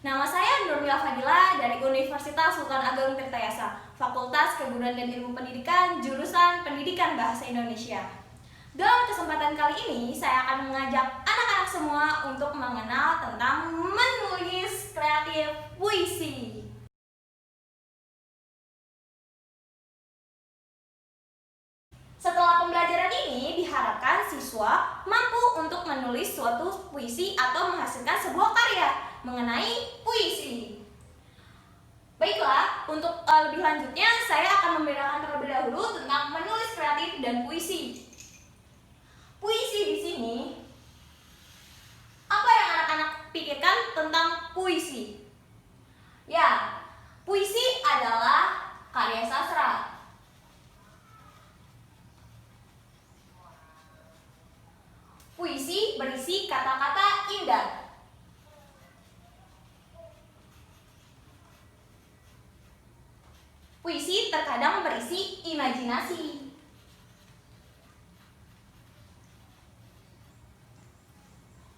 Nama saya Nurmila Fadila dari Universitas Sultan Ageng Tirtayasa, Fakultas Keguruan dan Ilmu Pendidikan, jurusan Pendidikan Bahasa Indonesia. Dalam kesempatan kali ini, saya akan mengajak anak-anak semua untuk mengenal tentang menulis kreatif puisi. Setelah pembelajaran ini, diharapkan siswa mampu untuk menulis suatu puisi atau menghasilkan sebuah karya mengenai puisi. Baiklah, untuk lebih lanjutnya saya akan membedakan terlebih dahulu tentang menulis kreatif dan puisi. Puisi di sini, apa yang anak-anak pikirkan tentang puisi? Ya, puisi adalah karya sastra. Puisi berisi kata-kata indah. Puisi terkadang berisi imajinasi.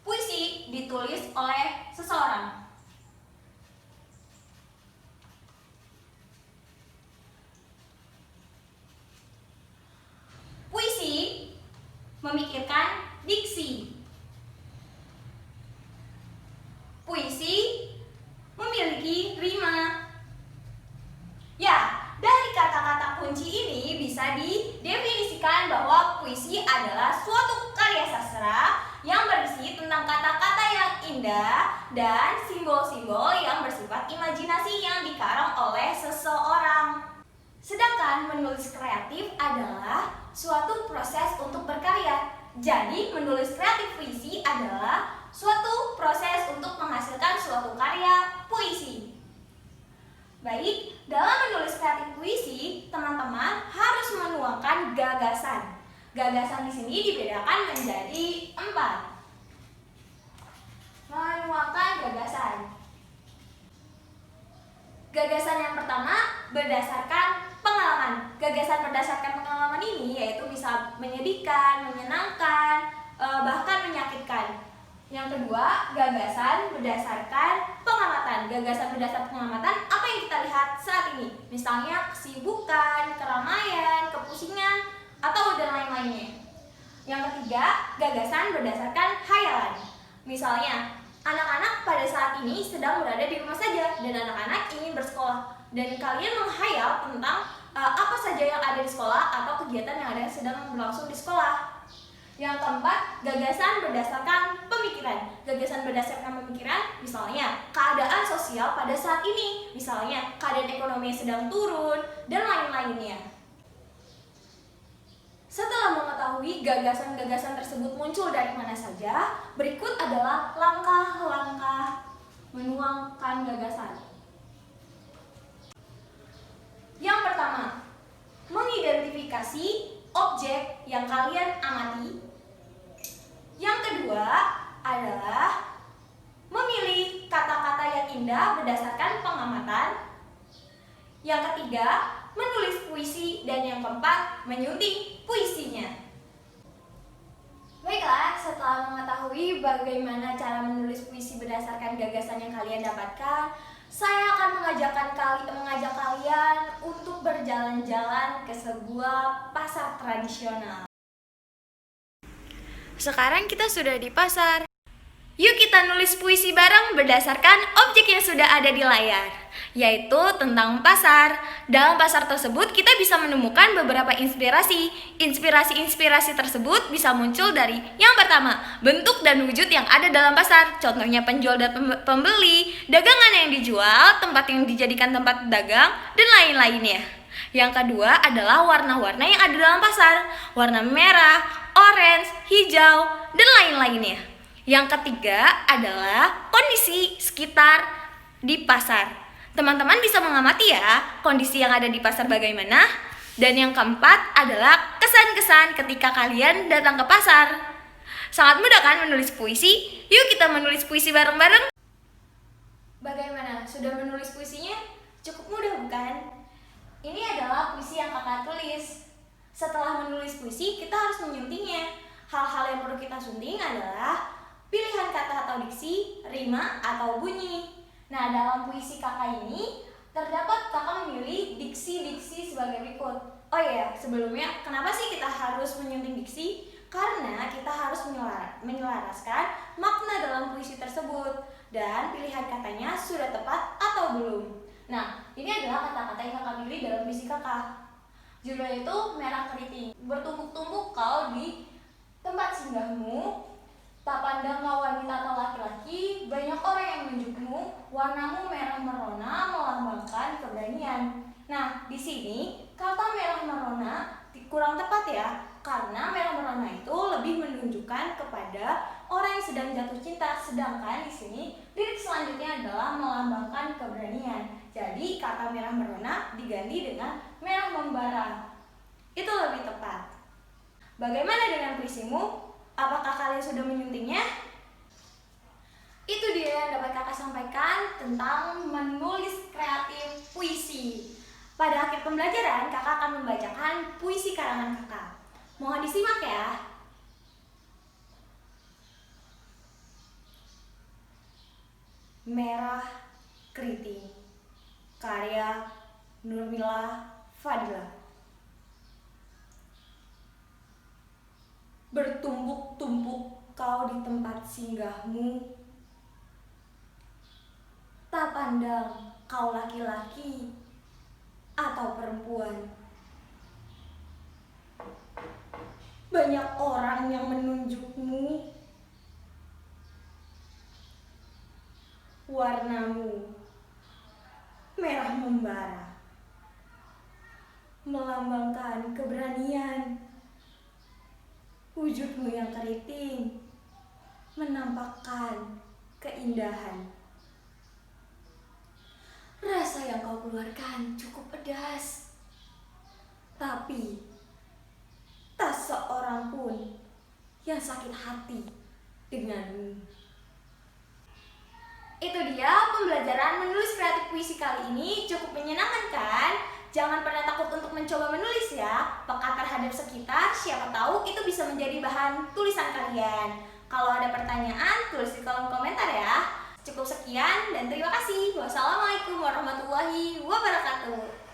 Puisi ditulis oleh seseorang. Puisi memikirkan diksi. Puisi memiliki rima. Ya, dari kata-kata kunci ini bisa didefinisikan bahwa puisi adalah suatu karya sastra yang berisi tentang kata-kata yang indah dan simbol-simbol yang bersifat imajinasi yang dikarang oleh seseorang. Sedangkan menulis kreatif adalah suatu proses untuk berkarya. Jadi, menulis kreatif puisi adalah suatu proses untuk menghasilkan suatu karya puisi. Baik, dalam menulis kreatif puisi, teman-teman harus menuangkan gagasan. Gagasan di sini dibedakan menjadi 4. Menuangkan gagasan. Gagasan yang pertama berdasarkan pengalaman. Gagasan berdasarkan pengalaman ini yaitu bisa menyedihkan, menyenangkan, bahkan menyakitkan. Yang kedua, gagasan berdasarkan pengamatan. Gagasan berdasarkan pengamatan apa yang kita lihat saat ini. Misalnya kesibukan, keramaian, kepusingan, atau dan lain-lainnya. Yang ketiga, gagasan berdasarkan hayalan. Misalnya, anak-anak pada saat ini sedang berada di rumah saja dan anak-anak ingin bersekolah. Dan kalian menghayal tentang apa saja yang ada di sekolah atau kegiatan yang ada sedang berlangsung di sekolah. Yang keempat, gagasan berdasarkan pemikiran. Gagasan berdasarkan pemikiran, misalnya keadaan sosial pada saat ini, misalnya keadaan ekonomi yang sedang turun, dan lain-lainnya. Setelah mengetahui gagasan-gagasan tersebut muncul dari mana saja, berikut adalah langkah-langkah menuangkan gagasan. Yang pertama, mengidentifikasi objek yang kalian amati. Yang kedua adalah memilih kata-kata yang indah berdasarkan pengamatan. Yang ketiga, menulis puisi. Dan yang keempat, menyunting puisinya. Baiklah, setelah mengetahui bagaimana cara menulis puisi berdasarkan gagasan yang kalian dapatkan, saya akan mengajak kalian untuk berjalan-jalan ke sebuah pasar tradisional. Sekarang kita sudah di pasar. Yuk kita nulis puisi bareng berdasarkan objek yang sudah ada di layar, yaitu tentang pasar. Dalam pasar tersebut kita bisa menemukan beberapa inspirasi. Inspirasi tersebut bisa muncul dari yang pertama, bentuk dan wujud yang ada dalam pasar. Contohnya penjual dan pembeli, dagangan yang dijual, tempat yang dijadikan tempat dagang, dan lain-lainnya. Yang kedua adalah warna-warna yang ada dalam pasar. Warna merah, orange, hijau, dan lain-lainnya. Yang ketiga adalah kondisi sekitar di pasar. Teman-teman bisa mengamati ya kondisi yang ada di pasar bagaimana. Dan yang keempat adalah kesan-kesan ketika kalian datang ke pasar. Sangat mudah kan menulis puisi? Yuk kita menulis puisi bareng-bareng. Bagaimana? Sudah menulis puisinya? Cukup mudah bukan? Ini adalah puisi yang kakak tulis. Setelah menulis puisi, kita harus menyuntingnya. Hal-hal yang perlu kita sunting adalah pilihan kata atau diksi, rima atau bunyi. Nah, dalam puisi kakak ini terdapat kakak memilih diksi-diksi sebagai berikut. Oh iya, sebelumnya kenapa sih kita harus menyunting diksi? Karena kita harus menyelaraskan makna dalam puisi tersebut dan pilihan katanya sudah tepat atau belum. Nah, ini adalah kata-kata yang kakak pilih dalam puisi kakak. Judulnya itu Merah Keriting. Bertumpuk-tumpuk kau di tempat singgahmu, tak pandang kau wanita atau laki-laki, banyak orang yang menunjukmu, warnamu merah merona melambangkan keberanian. Nah, di sini kata merah merona kurang tepat ya, karena merah merona itu lebih menunjukkan kepada orang yang sedang jatuh cinta, sedangkan di sini lirik selanjutnya adalah melambangkan keberanian. Jadi kata merah merona diganti dengan merah membara. Itu lebih tepat. Bagaimana dengan puisimu? Apakah kalian sudah menyuntingnya? Itu dia yang dapat kakak sampaikan tentang menulis kreatif puisi. Pada akhir pembelajaran, kakak akan membacakan puisi karangan kakak. Mohon disimak ya. Merah Keriting, karya Nurmila Fadila. Bertumpuk-tumpuk kau di tempat singgahmu, tak pandang kau laki-laki atau perempuan. Banyak orang yang menunjukmu, warnamu merah membara, melambangkan keberanian. Wujudmu yang keriting menampakkan keindahan. Rasa yang kau keluarkan cukup pedas, tapi tak seorang pun yang sakit hati denganmu. Itu dia pembelajaran menulis kreatif puisi kali ini. Cukup menyenangkan kan? Jangan pernah takut untuk mencoba menulis ya. Peka terhadap sekitar, siapa tahu itu bisa menjadi bahan tulisan kalian. Kalau ada pertanyaan, tulis di kolom komentar ya. Cukup sekian dan terima kasih. Wassalamualaikum warahmatullahi wabarakatuh.